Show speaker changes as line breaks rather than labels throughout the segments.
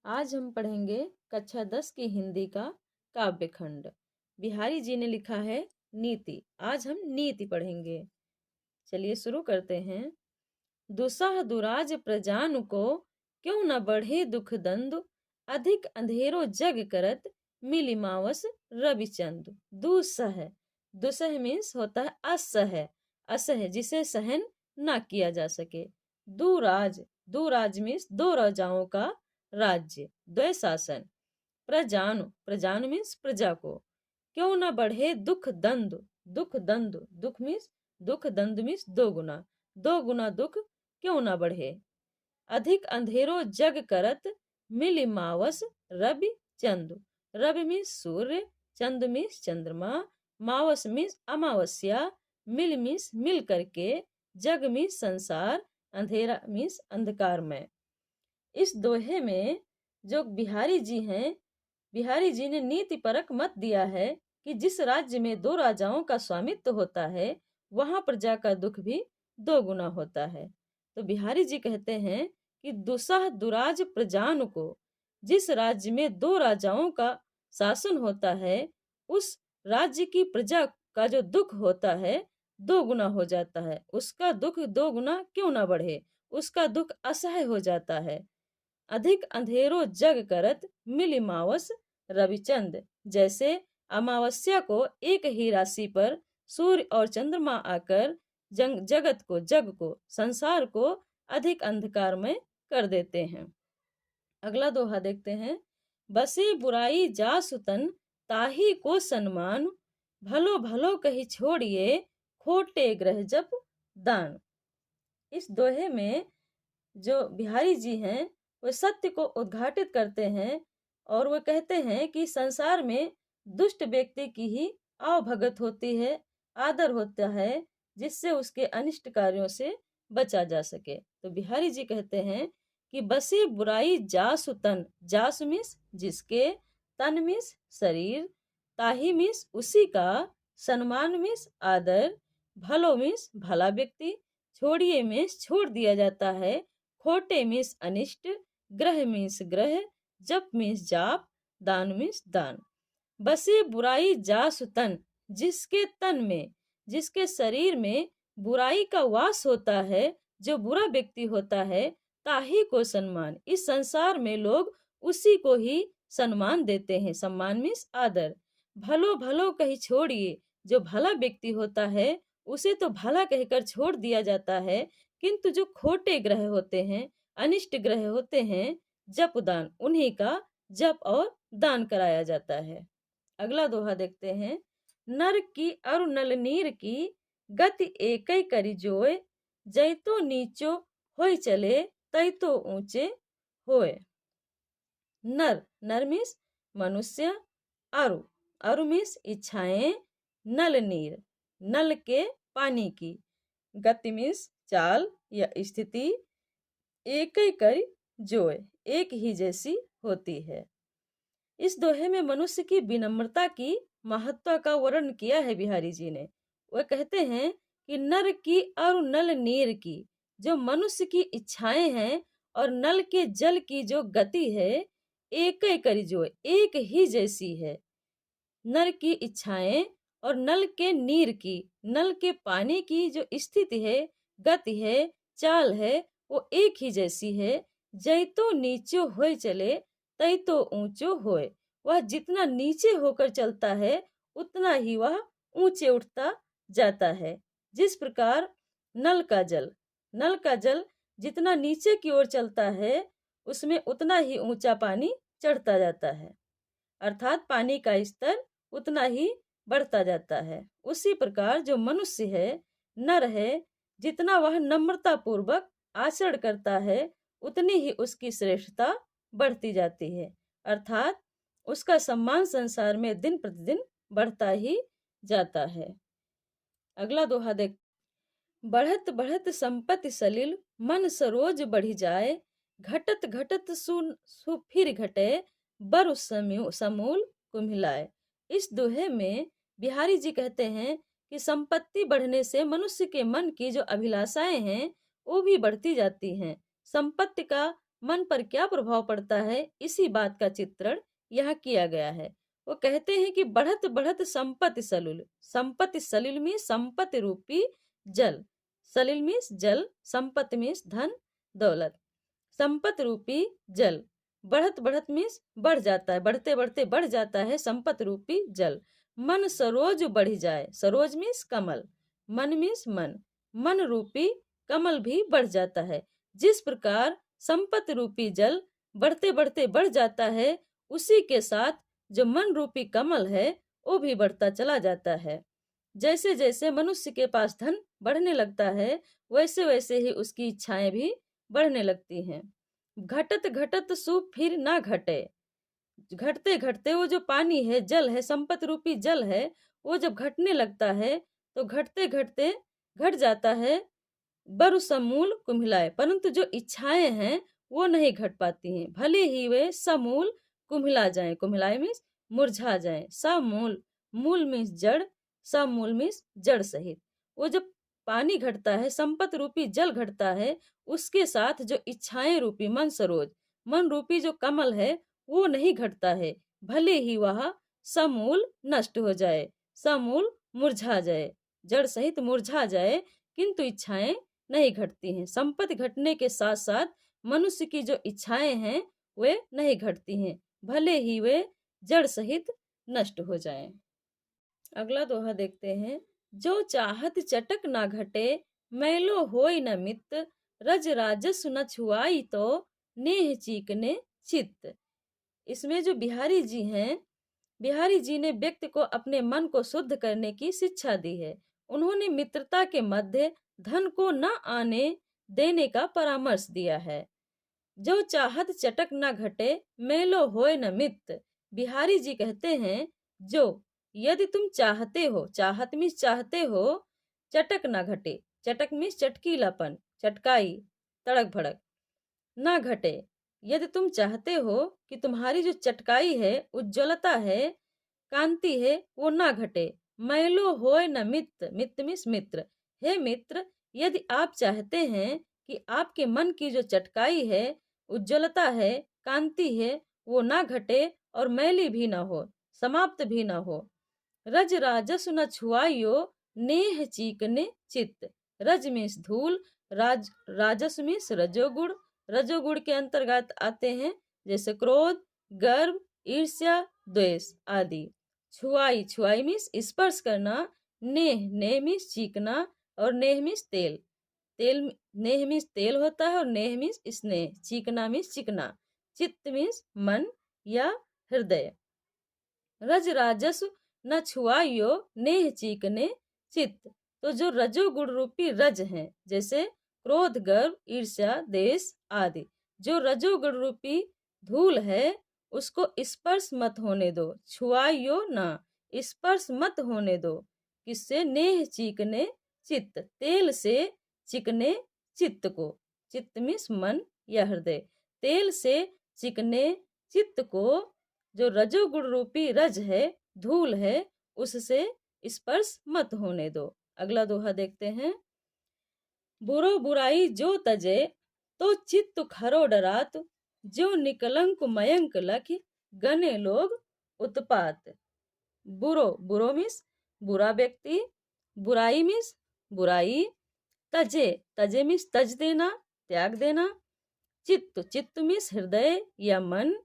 आज हम पढ़ेंगे कक्षा 10 की हिंदी का काव्य खंड। बिहारी जी ने लिखा है नीति। आज हम नीति पढ़ेंगे। चलिए शुरू करते हैं। दुसह दुराज प्रजान को क्यों न बढ़े दुख दंद, अधिक अंधेरो जग करत मिली मावस रविचंद। दुसह, दुसह मीन्स होता है असह, असह जिसे सहन ना किया जा सके। दुराज, दुराज मीन्स दो राजाओं का राज्य, द्वय शासन। प्रजानु, प्रजानु मीन्स प्रजा को। क्यों न बढ़े दुख दंड, दुख दंड, दुख मीन्स दुख, दंड मीन्स दो गुना, दो गुना दुख क्यों न बढ़े। अधिक अंधेरो जग करत मिली मावस रवि चंद। रवि मीन्स सूर्य, चंद मीन्स चंद्रमा, मावस मीन्स अमावस्या, मिल मीन्स मिल करके, जग मीन्स संसार, अंधेरा मीन्स अंधकारमय। इस दोहे में जो बिहारी जी हैं, बिहारी जी ने नीति परक मत दिया है कि जिस राज्य में दो राजाओं का स्वामित्व होता है वहां प्रजा का दुख भी दो गुना होता है। तो बिहारी जी कहते हैं कि दुसह दुराज प्रजान को, जिस राज्य में दो राजाओं का शासन होता है उस राज्य की प्रजा का जो दुख होता है दो गुना हो जाता है। उसका दुख दो गुना क्यों ना बढ़े, उसका दुख असह्य हो जाता है। अधिक अंधेरो जग करत मिली मावस रविचंद। जैसे अमावस्या को एक ही राशि पर सूर्य और चंद्रमा आकर जगत को, जग को, संसार को अधिक अंधकार में कर देते हैं। अगला दोहा देखते हैं। बसे बुराई जासुतन ताही को सम्मान, भलो भलो कही छोड़िए खोटे ग्रह जप दान। इस दोहे में जो बिहारी जी हैं वो सत्य को उद्घाटित करते हैं और वो कहते हैं कि संसार में दुष्ट व्यक्ति की ही आवभगत होती है, आदर होता है, जिससे उसके अनिष्ट कार्यों से बचा जा सके। तो बिहारी जी कहते हैं कि बसे बुराई जासु तन, जासु मीन्स जिसके, तन मीन्स शरीर, ताही मीन्स उसी का, सम्मान मीन्स आदर, भलो मीन्स भला व्यक्ति, छोड़िए मीन्स छोड़ दिया जाता है, खोटे मीन्स अनिष्ट, ग्रह मीन्स ग्रह, जप मीन्स जाप, दान मीन्स दान। बसे बुराई जासु तन, जिसके तन में, जिसके शरीर में बुराई का वास होता है, जो बुरा व्यक्ति होता है, ताही को सम्मान, इस संसार में लोग उसी को ही सम्मान देते हैं, सम्मान मीन्स आदर। भलो भलो कही छोड़िए, जो भला व्यक्ति होता है उसे तो भला कहकर छोड़ दिया जाता है, किंतु जो खोटे ग्रह होते हैं, अनिष्ट ग्रह होते हैं, जप दान, उन्हीं का जप और दान कराया जाता है। अगला दोहा देखते हैं। नर की अरु नल नीर की गति एकई करी जोय, जैतो नीचो होय चले तैतो ऊंचे होय। नर, नर मीन्स मनुष्य, अरु, अरु मीन्स इच्छाएं, नल नीर, नल के पानी की, गति मीन्स चाल या स्थिति, एक ही करी जोय, एक ही जैसी होती है। इस दोहे में मनुष्य की विनम्रता की महत्व का वर्णन किया है बिहारी जी ने। वह कहते हैं कि नर की और नल नीर की, जो मनुष्य की इच्छाएं हैं और नल के जल की जो गति है, एक ही करी जोय, एक ही जैसी है। नर की इच्छाएं और नल के नीर की, नल के पानी की जो स्थिति है, गति है, चाल है, वो एक ही जैसी है। जैतो नीचो होय चले तैतो ऊंचो होय, वह जितना नीचे होकर चलता है उतना ही वह ऊंचे उठता जाता है। जिस प्रकार नल का जल, नल का जल जितना नीचे की ओर चलता है उसमें उतना ही ऊंचा पानी चढ़ता जाता है, अर्थात पानी का स्तर उतना ही बढ़ता जाता है। उसी प्रकार जो मनुष्य है, नर है, जितना वह नम्रता पूर्वक आचरण करता है उतनी ही उसकी श्रेष्ठता बढ़ती जाती है, अर्थात उसका सम्मान संसार में दिन प्रतिदिन बढ़ता ही जाता है। अगला दोहा देख। बढ़त बढ़त संपत्ति सलिल मन सरोज बढ़ी जाए, घटत घटत सुफिर घटे बरु समूल कुम्हिलाए। इस दोहे में बिहारी जी कहते हैं कि संपत्ति बढ़ने से मनुष्य के मन की जो अभिलाषाएं हैं वो भी बढ़ती जाती हैं। संपत्ति का मन पर क्या प्रभाव पड़ता है, इसी बात का चित्रण यहाँ किया गया है। वो कहते हैं कि बढ़त बढ़त संपत्ति सलिल, संपत्ति सलिल में संपत्ति रूपी जल, सलिल मीन्स जल, संपत्ति मीन्स धन दौलत, संपत्ति रूपी जल, बढ़त बढ़त मीन्स बढ़ जाता है, बढ़ते बढ़ते बढ़ जाता है संपत्ति रूपी जल। मन सरोज बढ़ी जाए, सरोज मीन्स कमल, मन मीन्स मन, मन रूपी कमल भी बढ़ जाता है। जिस प्रकार संपत्ति रूपी जल बढ़ते बढ़ते बढ़ जाता है, उसी के साथ जो मन रूपी कमल है वो भी बढ़ता चला जाता है। जैसे जैसे मनुष्य के पास धन बढ़ने लगता है, वैसे वैसे ही उसकी इच्छाएं भी बढ़ने लगती हैं। घटत घटत सु फिर ना घटे, घटते घटते वो जो पानी है, जल है, संपत्ति रूपी जल है, वो जब घटने लगता है तो घटते घटते घट जाता है बरु समूल कुम्हिलाए, परंतु जो इच्छाएं हैं वो नहीं घट पाती हैं, भले ही वे समूल कुम्हिला जाएं, कुम्हिलाए मीन्स मुरझा जाएं, समूल, मूल मीन्स जड़, समूल मीन्स जड़ सहित। वो जब पानी घटता है, संपत्ति रूपी जल घटता है, उसके साथ जो इच्छाएं रूपी मन सरोज, मन रूपी जो कमल है वो नहीं घटता है, भले ही वह समूल नष्ट हो जाए, समूल मुरझा जाए, जड़ सहित मुरझा जाए, किंतु इच्छाएं नहीं घटती हैं। संपत्ति घटने के साथ साथ मनुष्य की जो इच्छाएं हैं वे नहीं घटती हैं, भले ही वे जड़ सहित नष्ट हो जाएं। अगला दोहा देखते हैं। जो चाहत चटक ना घटे, मैलो होय न मित, रज राजस न छुआई तो नेह चीकने चित्त। इसमें जो बिहारी जी हैं, बिहारी जी ने व्यक्ति को अपने मन को शुद्ध करने की शिक्षा दी है। उन्होंने मित्रता के मध्य धन को न आने देने का परामर्श दिया है। जो चाहत चटक न घटे, मैलो होय न मित। बिहारी जी कहते हैं, जो यदि तुम चाहते हो, चाहत मीन्स चाहते हो, चटक न घटे, चटक मीन्स चटकीलापन, चटकाई, तड़क भड़क, ना घटे। यदि तुम चाहते हो कि तुम्हारी जो चटकाई है, उज्ज्वलता है, कांति है, वो ना घटे, मैलो होय न मित्र, मित्र मीन्स मित्र, हे मित्र, यदि आप चाहते हैं कि आपके मन की जो चटकाई है, उज्ज्वलता है, कांति है, वो ना घटे और मैली भी ना हो, समाप्त भी ना हो। रज राजस न छुआइयो, नेह चीकने चित्त। रज मीन्स धूल, राजस मीन्स रजोगुण, रजोगुण के अंतर्गत आते हैं जैसे क्रोध, गर्व, ईर्ष्या, द्वेष आदि। छुआई, छुआई मीन्स स्पर्श करना, नेह, नेह मीन्स चीकना और नेह मीन्स तेल, तेल, नेह मीन्स तेल होता है और नेह मीन्स स्नेह, चीकना मीन्स चिकना, चित्त मीन्स मन या हृदय। रज राजस न छुआइयो, नेह चीकने चित्त। तो जो रजोगुण रूपी रज हैं, जैसे क्रोध, गर्व, ईर्ष्या, देश आदि, जो रजोगुण रूपी धूल है, उसको स्पर्श मत होने दो, छुआइयो ना, स्पर्श मत होने दो। किससे? नेह चीकने चित्त, तेल से चिकने चित्त को, चित्त मीन्स मन या हृदय, तेल से चिकने चित्त को, जो रजोगुण रूपी रज है, धूल है, उससे स्पर्श मत होने दो। अगला दोहा देखते हैं। बुरो बुराई जो तजे, तो चित्त खरो डरात, जो निकलंक मयंक लख, गने लोग उत्पात। बुरो, बुरो मीन्स बुरा व्यक्ति, बुराई मीन्स बुराई, तजे, तजे मीन्स तज देना, त्याग देना, चित्त, चित्त मीन्स हृदय या मन,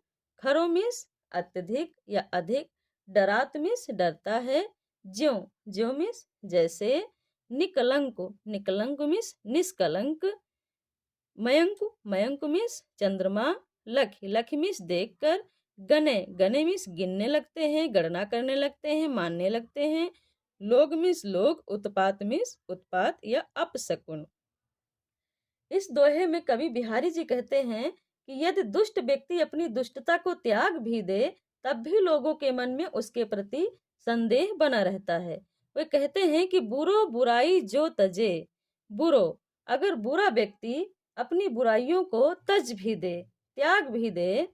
खरो मीन्स अत्यधिक या अधिक, डरात मीन्स डरता है, ज्यों, ज्यों मीन्स जैसे, निकलंक, निकलंक मीन्स निष्कलंक, मयंक, मयंक मीन्स चंद्रमा, लख, लख मीन्स देखकर, गने, गने मीन्स गिनने लगते हैं, गणना करने लगते हैं, मानने लगते हैं, लोग मीन्स लोग, उत्पात मीन्स उत्पात या अपशकुन। इस दोहे में कवि बिहारी जी कहते हैं कि यदि दुष्ट व्यक्ति अपनी दुष्टता को त्याग भी दे, तब भी लोगों के मन में उसके प्रति संदेह बना रहता है। वे कहते हैं कि बुरो बुराई जो तजे, बुरो, अगर बुरा व्यक्ति अपनी बुराइयों को तज भी दे, त्याग भी दे,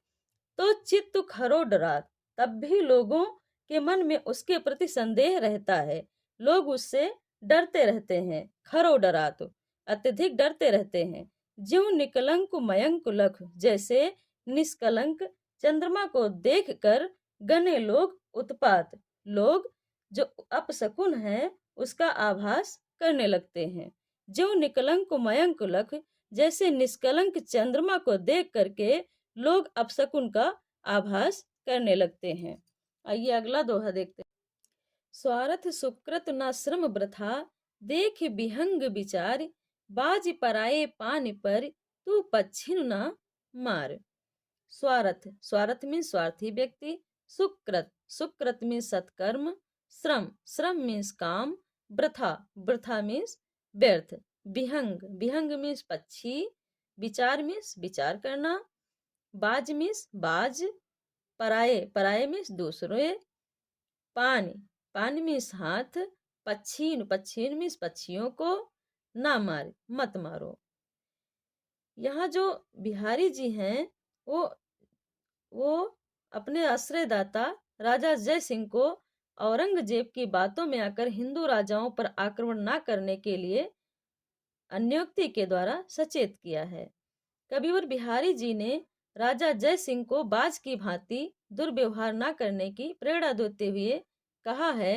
तो चित्त खरो डरात, तब भी लोगों के मन में उसके प्रति संदेह रहता है, लोग उससे डरते रहते हैं, खरो डरात, अत्यधिक डरते रहते हैं। ज्यों निकलंक मयंक लख, जैसे निष्कलंक चंद्रमा को देखकर गने लोग उत्पात, लोग जो अपशकुन है उसका आभास करने लगते हैं। ज्यों निकलंक मयंक लख, जैसे निष्कलंक चंद्रमा को देख करके लोग अपशकुन का आभास करने लगते हैं। आइए अगला दोहा देखते हैं। स्वार्थ सुकृत न श्रम वृथा, देख विहंग विचार, बाज पराए पान पर तू पच्छिन न मार। स्वार्थ, स्वार्थ मीन्स स्वार्थी व्यक्ति। सुकृत, सुकृत मीन्स सत्कर्म। श्रम, श्रम मीन्स काम। वृथा, वृथा मीन्स व्यर्थ। विहंग, विहंग मीन्स पक्षी। विचार मीन्स विचार करना। बाज मीन्स बाज। पराये, पराये मीन्स दूसरे। पान, पान मीन्स हाथ। पच्छीन, पच्छीन मीन्स पक्षियों को। ना मार, मत मारो। यहाँ जो बिहारी जी हैं वो अपने आश्रयदाता राजा जय सिंह को औरंगजेब की बातों में आकर हिंदू राजाओं पर आक्रमण न करने के लिए अन्योक्ति के द्वारा सचेत किया है। कविवर बिहारी जी ने राजा जय सिंह को बाज की भांति दुर्व्यवहार न करने की प्रेरणा देते हुए कहा है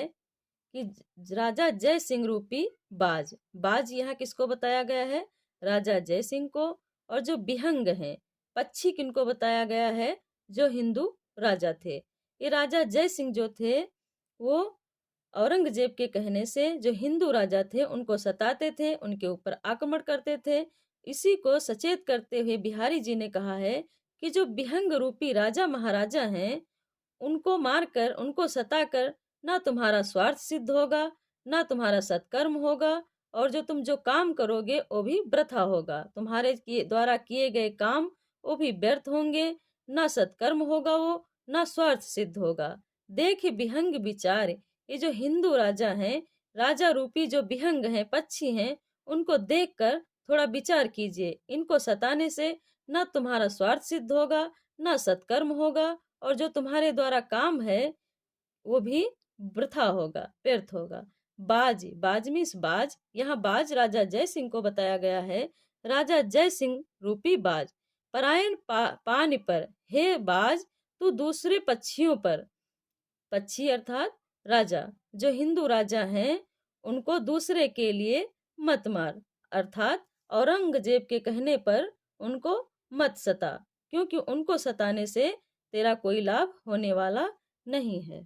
कि राजा जय सिंह रूपी बाज, बाज यहाँ किसको बताया गया है? राजा जय सिंह को। और जो विहंग हैं पक्षी किनको बताया गया है? जो हिंदू राजा थे। ये राजा जय सिंह जो थे वो औरंगजेब के कहने से जो हिंदू राजा थे उनको सताते थे, उनके ऊपर आक्रमण करते थे। इसी को सचेत करते हुए बिहारी जी ने कहा है कि जो विहंग रूपी राजा महाराजा हैं उनको मारकर, उनको सताकर ना तुम्हारा स्वार्थ सिद्ध होगा, ना तुम्हारा सत्कर्म होगा, और जो तुम जो काम करोगे वो भी वृथा होगा। तुम्हारे द्वारा किए गए काम वो भी व्यर्थ होंगे, ना सत्कर्म होगा वो, ना स्वार्थ सिद्ध होगा। देख विहंग विचार, ये जो हिंदू राजा हैं, राजा रूपी जो विहंग हैं, पक्षी हैं, उनको देखकर थोड़ा विचार कीजिए। इनको सताने से ना तुम्हारा स्वार्थ सिद्ध होगा, ना सत्कर्म होगा, और जो तुम्हारे द्वारा काम है वो भी वृथा होगा, व्यर्थ होगा। बाज, बाज मीन्स बाज। यहाँ बाज राजा जय सिंह को बताया गया है। राजा जय सिंह रूपी बाज, परायण पान पर, हे बाज तू दूसरे पक्षियों पर, पक्षी अर्थात राजा, जो हिंदू राजा हैं उनको दूसरे के लिए मत मार, अर्थात औरंगजेब के कहने पर उनको मत सता, क्योंकि उनको सताने से तेरा कोई लाभ होने वाला नहीं है।